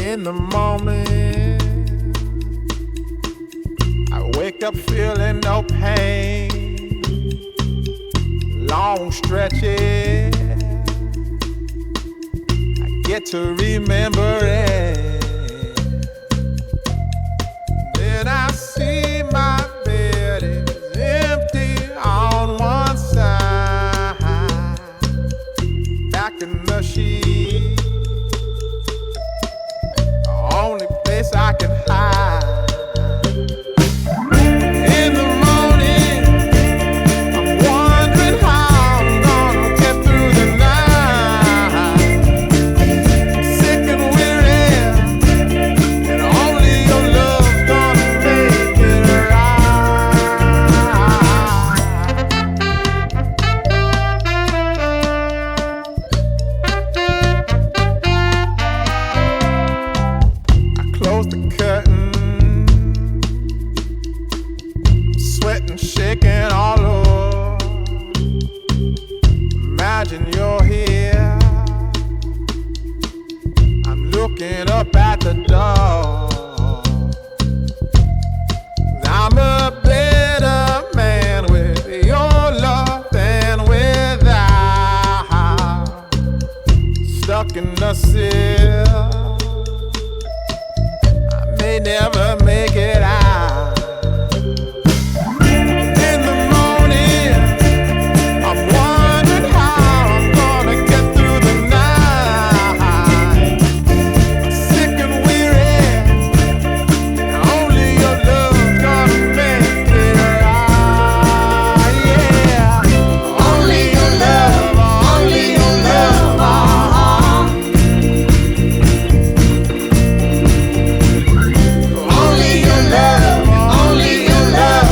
In the morning, I wake up feeling no pain. Long stretches, I get to remember it. Then I see my bed is empty on one side. Back in the sheet, the only place I can hide. In the morning, I'm wondering how I'm gonna get through the night. Sick and weary, and only your love's gonna make it I close the curtain, sweating, shaking all over. Imagine you're here. I'm looking up at the door. I'm a better man with your love than without. Stuck in the cell, I may never make it out. In the morning, I'm wondering how I'm gonna get through the night. Sick and weary, and only your love's gonna make it right. Yeah, only your love, only your love. Only your love, only your love.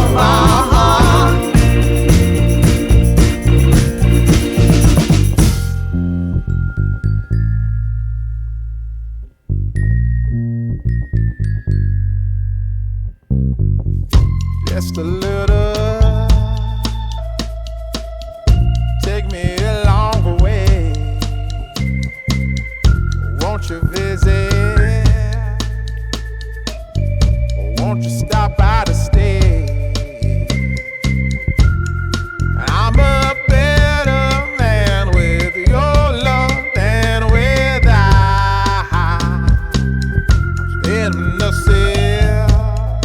Just a little, take me along the way. Won't you visit? Won't you stop by to stay? I'm a better man with your love than without. I'm in the cell,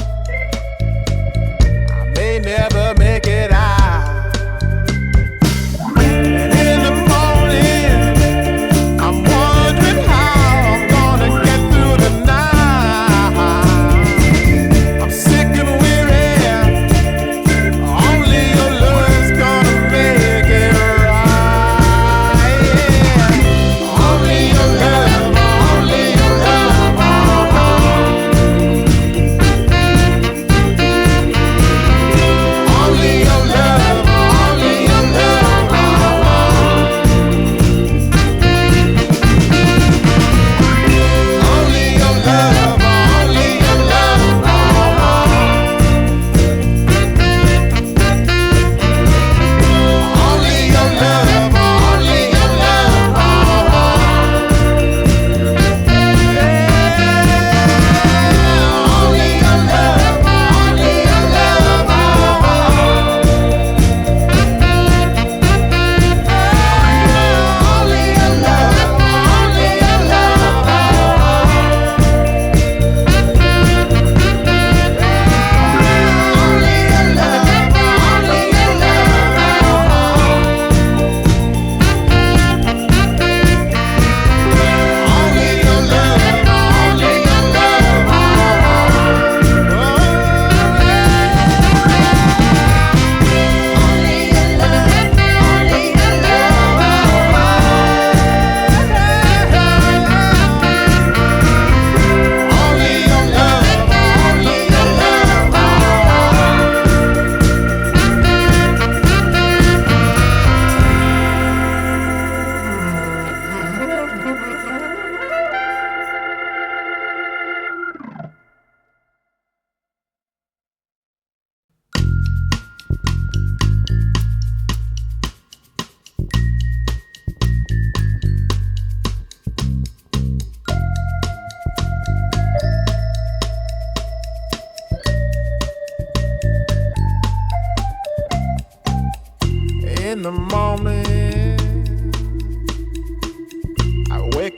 I may never make it out. And in the morning, I'm wondering how I'm gonna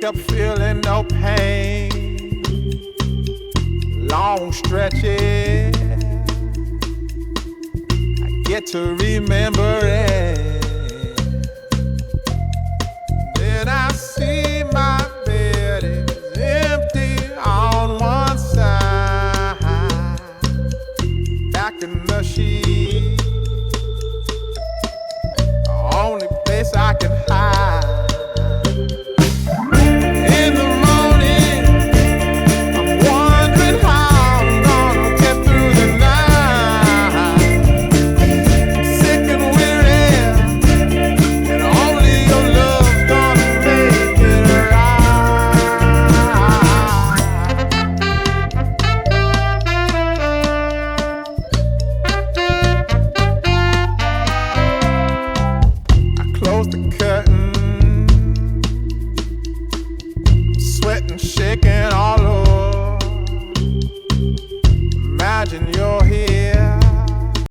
wake up feeling no pain. Long stretches, I get to remember it. Then I see my bed is empty on one side. Back in the sheet, the only place I can hide. Close the curtain, sweating, shaking all over. Imagine your